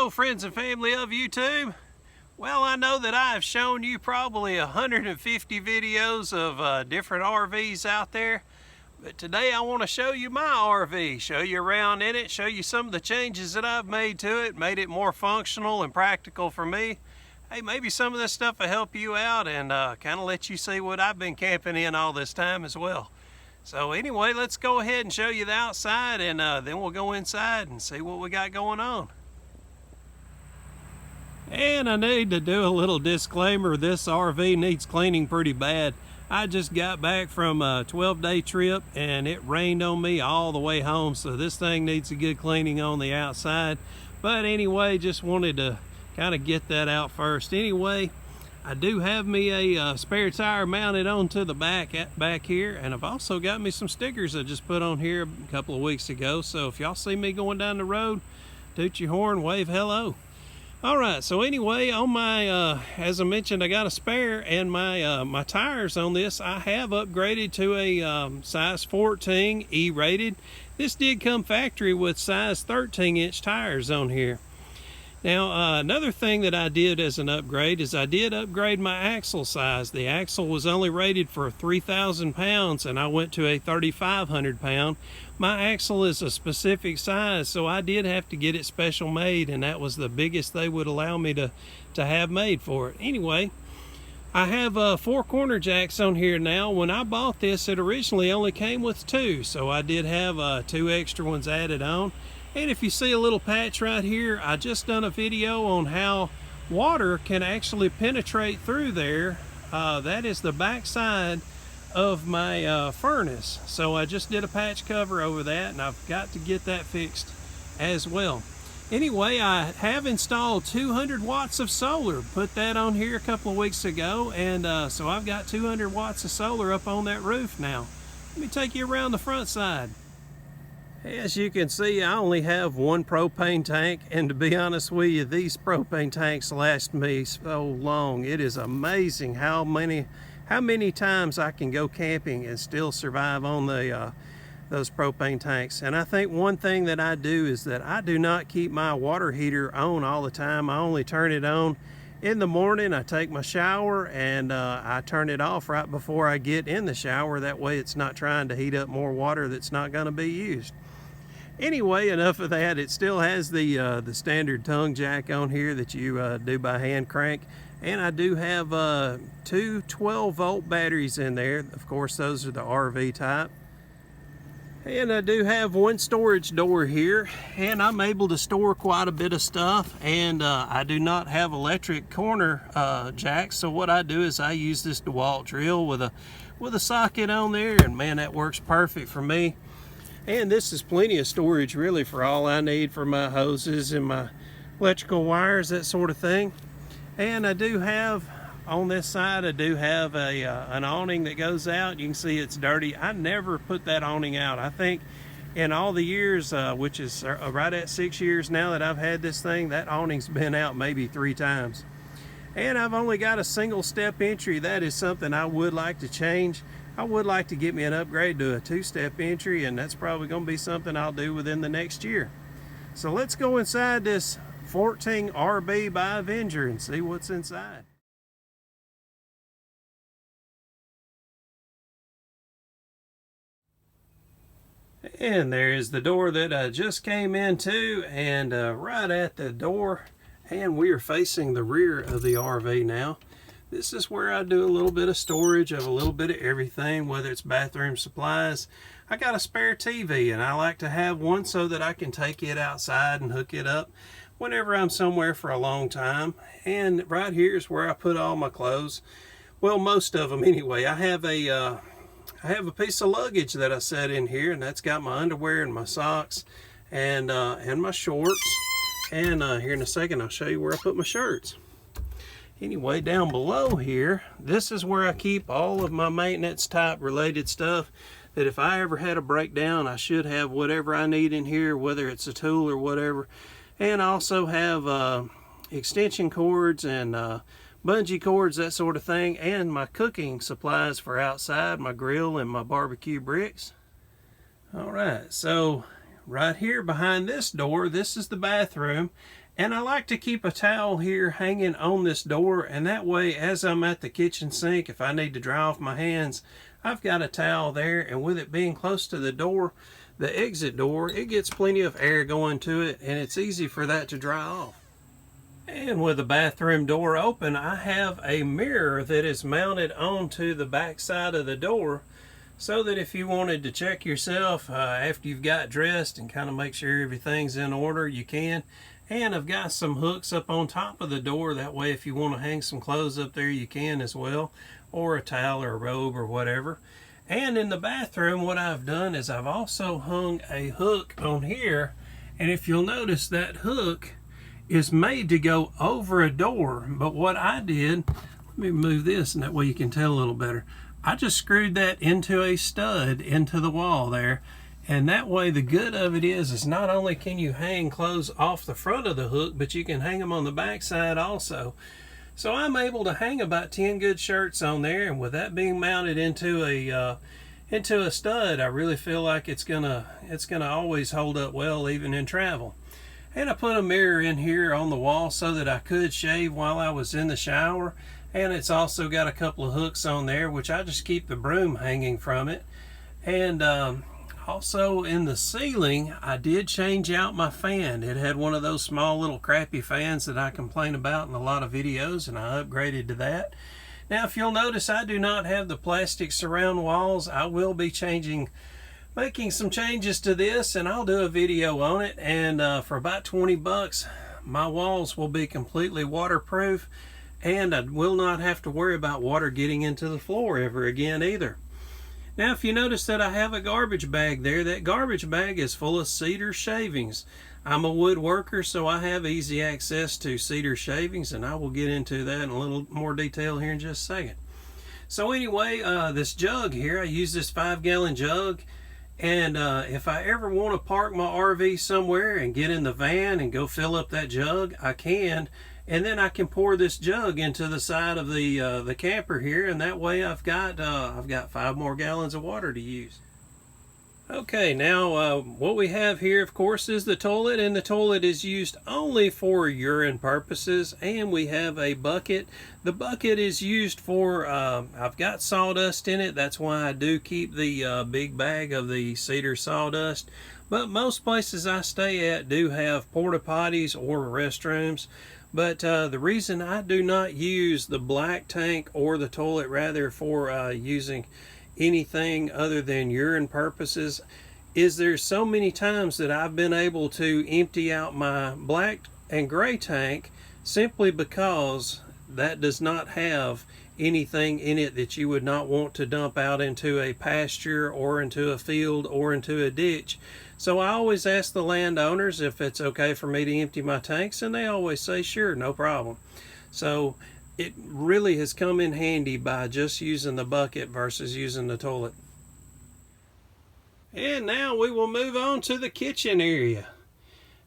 Hello friends and family of YouTube. Well, I know that I've shown you probably 150 videos of different RVs out there, but today I want to show you my RV, show you around in it, show you some of the changes that I've made to it, made it more functional and practical for me. Hey, maybe some of this stuff will help you out and kind of let you see what I've been camping in all this time as well. So anyway, let's go ahead and show you the outside, and then we'll go inside and see what we got going on. And I need to do a little disclaimer. This RV needs cleaning pretty bad. I just got back from a 12-day trip and it rained on me all the way home, so this thing needs a good cleaning on the outside. But anyway, just wanted to kind of get that out first. Anyway, I do have me a spare tire mounted onto the back here, and I've also got me some stickers I just put on here a couple of weeks ago. So if y'all see me going down the road, toot your horn, wave hello. All right, so anyway, on my as I mentioned, I got a spare, and my tires on this I have upgraded to a size 14 E-rated. This did come factory with size 13-inch tires on here. Now, another thing that I did as an upgrade is I did upgrade my axle size. The axle was only rated for 3,000 pounds, and I went to a 3,500 pound. My axle is a specific size, so I did have to get it special made, and that was the biggest they would allow me to have made for it. Anyway, I have 4 corner jacks on here now. When I bought this, it originally only came with 2, so I did have 2 extra ones added on. And if you see a little patch right here, I just done a video on how water can actually penetrate through there. That is the back side of my furnace. So I just did a patch cover over that, and I've got to get that fixed as well. Anyway, I have installed 200 watts of solar. Put that on here a couple of weeks ago, and so I've got 200 watts of solar up on that roof now. Let me take you around the front side. As you can see, I only have 1 propane tank, and to be honest with you, these propane tanks last me so long. It is amazing how many times I can go camping and still survive on those propane tanks. And I think one thing that I do is that I do not keep my water heater on all the time. I only turn it on in the morning. I take my shower, and I turn it off right before I get in the shower. That way it's not trying to heat up more water that's not going to be used. Anyway, enough of that. It still has the standard tongue jack on here that you do by hand crank, and I do have 2 12-volt batteries in there. Of course, those are the RV type. And I do have 1 storage door here, and I'm able to store quite a bit of stuff. And I do not have electric corner jacks, so what I do is I use this DeWalt drill with a socket on there, and man, that works perfect for me. And this is plenty of storage really for all I need for my hoses and my electrical wires, that sort of thing. And I do have on this side, I do have an awning that goes out. You can see it's dirty. I never put that awning out. I think in all the years, which is right at 6 years now that I've had this thing, that awning's been out maybe 3 times. And I've only got a single step entry. That is something I would like to change. I would like to get me an upgrade to a 2-step entry, and that's probably going to be something I'll do within the next year. So let's go inside this 14 RB by Avenger and see what's inside. And there's the door that I just came into, and right at the door, and we are facing the rear of the RV now. This is where I do a little bit of storage of a little bit of everything, whether it's bathroom supplies. I got a spare TV, and I like to have one so that I can take it outside and hook it up whenever I'm somewhere for a long time. And right here is where I put all my clothes. Well, most of them anyway. I have a piece of luggage that I set in here, and that's got my underwear and my socks and my shorts. And here in a second I'll show you where I put my shirts. Anyway, down below here, this is where I keep all of my maintenance type related stuff, that if I ever had a breakdown, I should have whatever I need in here, whether it's a tool or whatever. And I also have extension cords and bungee cords, that sort of thing, and my cooking supplies for outside, my grill and my barbecue bricks. All right, so right here behind this door, this is the bathroom. And I like to keep a towel here hanging on this door, and that way as I'm at the kitchen sink, if I need to dry off my hands, I've got a towel there. And with it being close to the door, the exit door, it gets plenty of air going to it, and it's easy for that to dry off. And with the bathroom door open, I have a mirror that is mounted onto the back side of the door, so that if you wanted to check yourself after you've got dressed and kind of make sure everything's in order, you can. And I've got some hooks up on top of the door, that way if you want to hang some clothes up there, you can as well, or a towel or a robe or whatever. And in the bathroom, what I've done is I've also hung a hook on here, and if you'll notice, that hook is made to go over a door. But what I did, let me move this and that way you can tell a little better. I just screwed that into a stud into the wall there. And that way the good of it is not only can you hang clothes off the front of the hook, but you can hang them on the back side also. So I'm able to hang about 10 good shirts on there, and with that being mounted into a stud, I really feel like it's gonna always hold up well even in travel. And I put a mirror in here on the wall so that I could shave while I was in the shower, and it's also got a couple of hooks on there, which I just keep the broom hanging from it. And also in the ceiling, I did change out my fan. It had one of those small little crappy fans that I complain about in a lot of videos, and I upgraded to that. Now if you'll notice, I do not have the plastic surround walls. I will be making some changes to this, and I'll do a video on it. And for about 20 bucks, my walls will be completely waterproof, and I will not have to worry about water getting into the floor ever again either. Now if you notice that I have a garbage bag there, that garbage bag is full of cedar shavings. I'm a woodworker, so I have easy access to cedar shavings, and I will get into that in a little more detail here in just a second. So anyway, this jug here, I use this 5-gallon jug, and if I ever want to park my RV somewhere and get in the van and go fill up that jug, I can. And then I can pour this jug into the side of the camper here, and that way I've got 5 more gallons of water to use. Okay, now what we have here, of course, is the toilet, and the toilet is used only for urine purposes. And we have a bucket. The bucket is used for, I've got sawdust in it. That's why I do keep the big bag of the cedar sawdust. But most places I stay at do have porta potties or restrooms. But the reason I do not use the black tank, or the toilet rather, for using anything other than urine purposes is there's so many times that I've been able to empty out my black and gray tank simply because that does not have anything in it that you would not want to dump out into a pasture or into a field or into a ditch. So I always ask the landowners if it's okay for me to empty my tanks, and they always say sure, no problem. So it really has come in handy by just using the bucket versus using the toilet. And now we will move on to the kitchen area.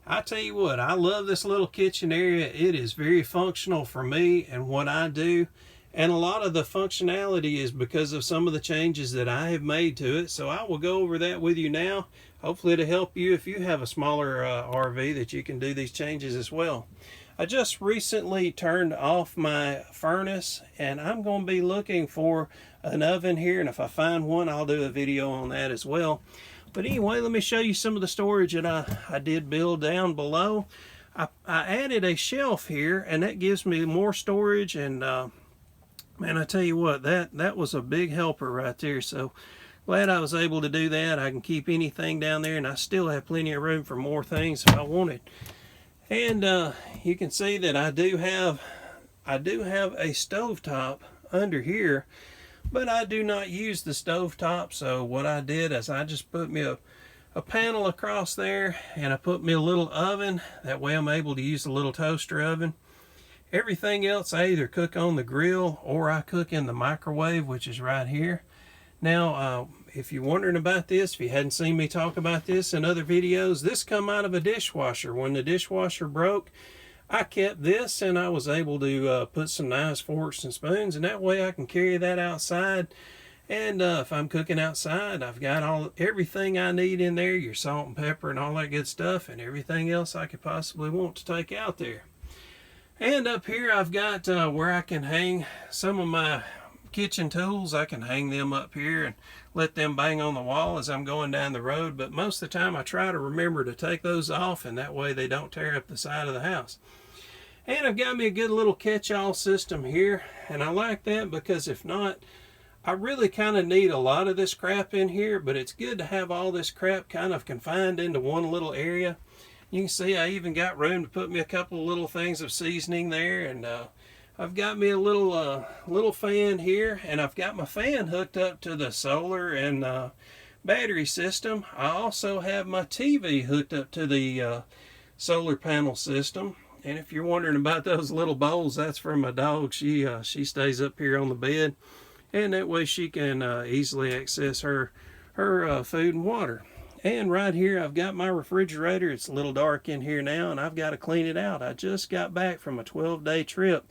I tell you what, I love this little kitchen area. It is very functional for me and what I do. And a lot of the functionality is because of some of the changes that I have made to it. So I will go over that with you now. Hopefully it'll help you if you have a smaller RV, that you can do these changes as well. I just recently turned off my furnace, and I'm going to be looking for an oven here, and if I find one, I'll do a video on that as well. But anyway, let me show you some of the storage that I did build down below. I added a shelf here, and that gives me more storage, and man, I tell you what, that was a big helper right there. So glad I was able to do that. I can keep anything down there, and I still have plenty of room for more things if I wanted. And you can see that I do have a stovetop under here, but I do not use the stovetop. So what I did is I just put me a panel across there, and I put me a little oven. That way I'm able to use a little toaster oven. Everything else I either cook on the grill or I cook in the microwave, which is right here. Now, if you're wondering about this, if you hadn't seen me talk about this in other videos, this come out of a dishwasher. When the dishwasher broke, I kept this, and I was able to put some knives, forks, and spoons, and that way I can carry that outside And if I'm cooking outside, I've got everything I need in there, your salt and pepper and all that good stuff, and everything else I could possibly want to take out there. And up here I've got where I can hang some of my kitchen tools. I can hang them up here and let them bang on the wall as I'm going down the road, but most of the time I try to remember to take those off, and that way they don't tear up the side of the house. And I've got me a good little catch-all system here, and I like that because if not, I really kind of need a lot of this crap in here, but it's good to have all this crap kind of confined into one little area. You can see I even got room to put me a couple of little things of seasoning there, and I've got me a little fan here, and I've got my fan hooked up to the solar and battery system. I also have my TV hooked up to the solar panel system. And if you're wondering about those little bowls, that's for my dog. She stays up here on the bed, and that way she can easily access her food and water. And right here I've got my refrigerator. It's a little dark in here now, and I've got to clean it out. I just got back from a 12-day trip,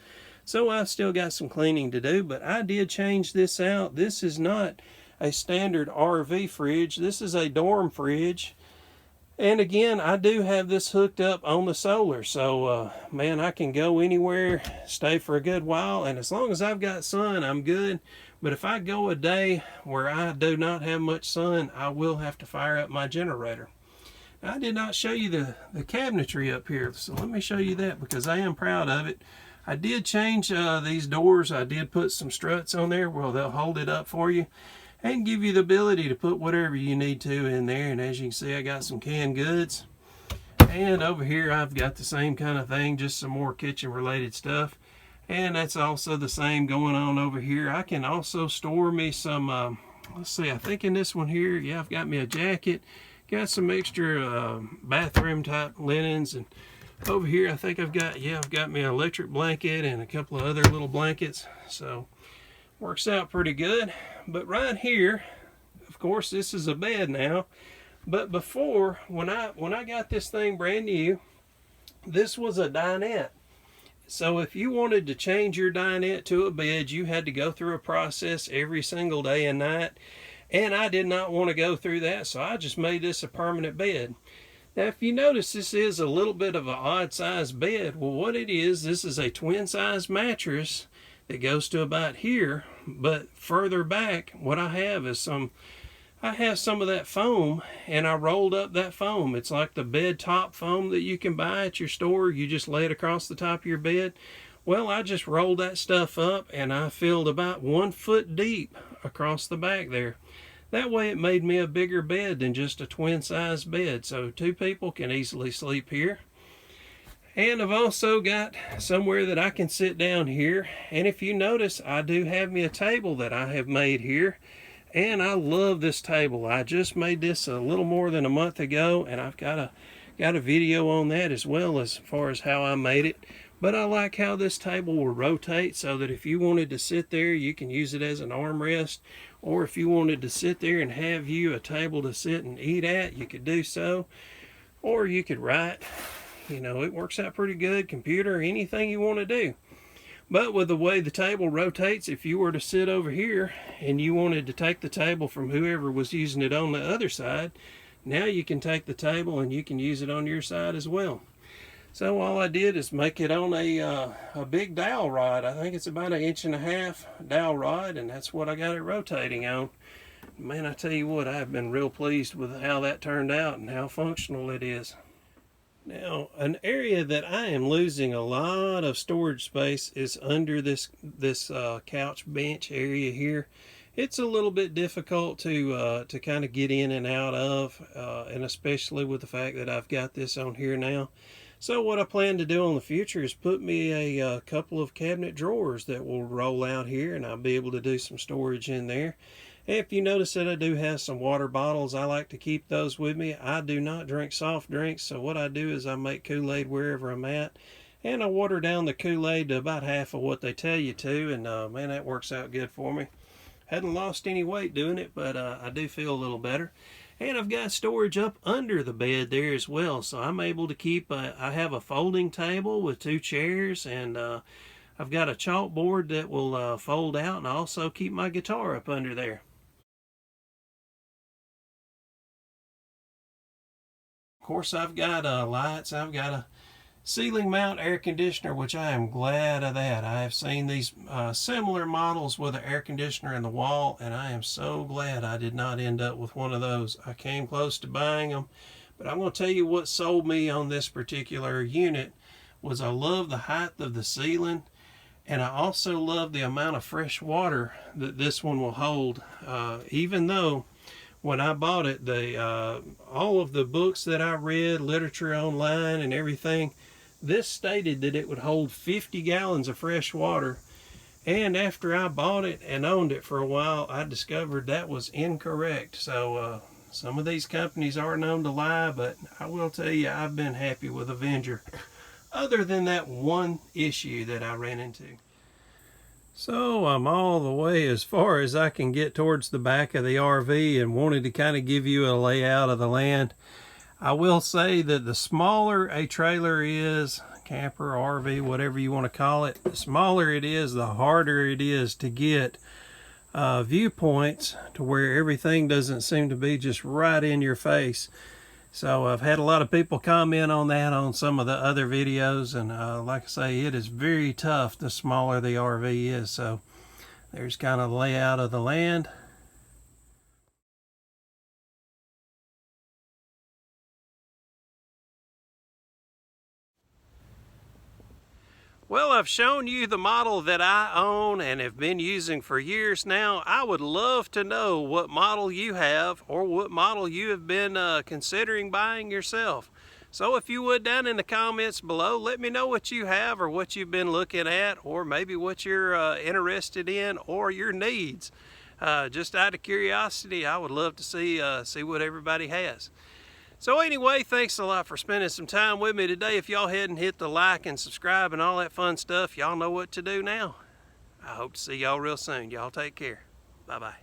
so I've still got some cleaning to do, but I did change this out. This is not a standard RV fridge. This is a dorm fridge. And again, I do have this hooked up on the solar, so man, I can go anywhere, stay for a good while, and as long as I've got sun, I'm good. But if I go a day where I do not have much sun, I will have to fire up my generator. Now, I did not show you the cabinetry up here, so let me show you that because I am proud of it. I did change these doors. I did put some struts on there where they'll hold it up for you and give you the ability to put whatever you need to in there. And as you can see, I got some canned goods. And over here I've got the same kind of thing, just some more kitchen related stuff. And that's also the same going on over here. I can also store me some, let's see, I think in this one here, yeah, I've got me a jacket. Got some extra bathroom type linens. And over here I think I've got me an electric blanket and a couple of other little blankets. So works out pretty good. But right here, of course, this is a bed now. But before, when I got this thing brand new, this was a dinette. So if you wanted to change your dinette to a bed, you had to go through a process every single day and night. And I did not want to go through that, so I just made this a permanent bed. Now, if you notice, this is a little bit of an odd size bed. Well, what it is, this is a twin size mattress that goes to about here, but further back, what I have is some of that foam, and I rolled up that foam. It's like the bed top foam that you can buy at your store. You just lay it across the top of your bed. Well, I just rolled that stuff up, and I filled about 1 foot deep across the back there. That way it made me a bigger bed than just a twin size bed, so 2 people can easily sleep here. And I've also got somewhere that I can sit down here. And if you notice, I do have me a table that I have made here. And I love this table. I just made this a little more than a month ago, and I've got a video on that as well as far as how I made it. But I like how this table will rotate so that if you wanted to sit there, you can use it as an armrest. Or if you wanted to sit there and have you a table to sit and eat at, you could do so. Or you could write. You know, it works out pretty good. Computer, anything you want to do. But with the way the table rotates, if you were to sit over here and you wanted to take the table from whoever was using it on the other side, now you can take the table and you can use it on your side as well. So all I did is make it on a big dowel rod. I think it's about 1.5 inch dowel rod, and that's what I got it rotating on. Man, I tell you what, I've been real pleased with how that turned out and how functional it is. Now, an area that I am losing a lot of storage space is under this couch bench area here. It's a little bit difficult to kind of get in and out of, and especially with the fact that I've got this on here now. So what I plan to do in the future is put me a couple of cabinet drawers that will roll out here, and I'll be able to do some storage in there. If you notice that I do have some water bottles, I like to keep those with me. I do not drink soft drinks, so what I do is I make Kool-Aid wherever I'm at, and I water down the Kool-Aid to about half of what they tell you to, and man, that works out good for me. Hadn't lost any weight doing it, but I do feel a little better. And I've got storage up under the bed there as well, so I'm able to keep, I have a folding table with 2 chairs, and I've got a chalkboard that will fold out, and I also keep my guitar up under there. Of course, I've got lights. I've got a ceiling mount air conditioner, which I am glad of that. I have seen these similar models with an air conditioner in the wall, and I am so glad I did not end up with one of those. I came close to buying them, but I'm going to tell you what sold me on this particular unit was I love the height of the ceiling, and I also love the amount of fresh water that this one will hold. Even though when I bought it, all of the books that I read, literature online and everything, this stated that it would hold 50 gallons of fresh water. And after I bought it and owned it for a while, I discovered that was incorrect. So some of these companies are known to lie, but I will tell you, I've been happy with Avenger, other than that one issue that I ran into. So I'm all the way as far as I can get towards the back of the RV and wanted to kind of give you a layout of the land. I will say that the smaller a trailer is, camper, RV, whatever you want to call it, the smaller it is, the harder it is to get viewpoints to where everything doesn't seem to be just right in your face. So I've had a lot of people comment on that on some of the other videos, and like I say, it is very tough the smaller the RV is. So there's kind of the layout of the land. Well, I've shown you the model that I own and have been using for years now. I would love to know what model you have or what model you have been considering buying yourself. So if you would, down in the comments below, let me know what you have or what you've been looking at, or maybe what you're interested in or your needs. Just out of curiosity, I would love to see what everybody has. So anyway, thanks a lot for spending some time with me today. If y'all hadn't hit the like and subscribe and all that fun stuff, y'all know what to do now. I hope to see y'all real soon. Y'all take care. Bye-bye.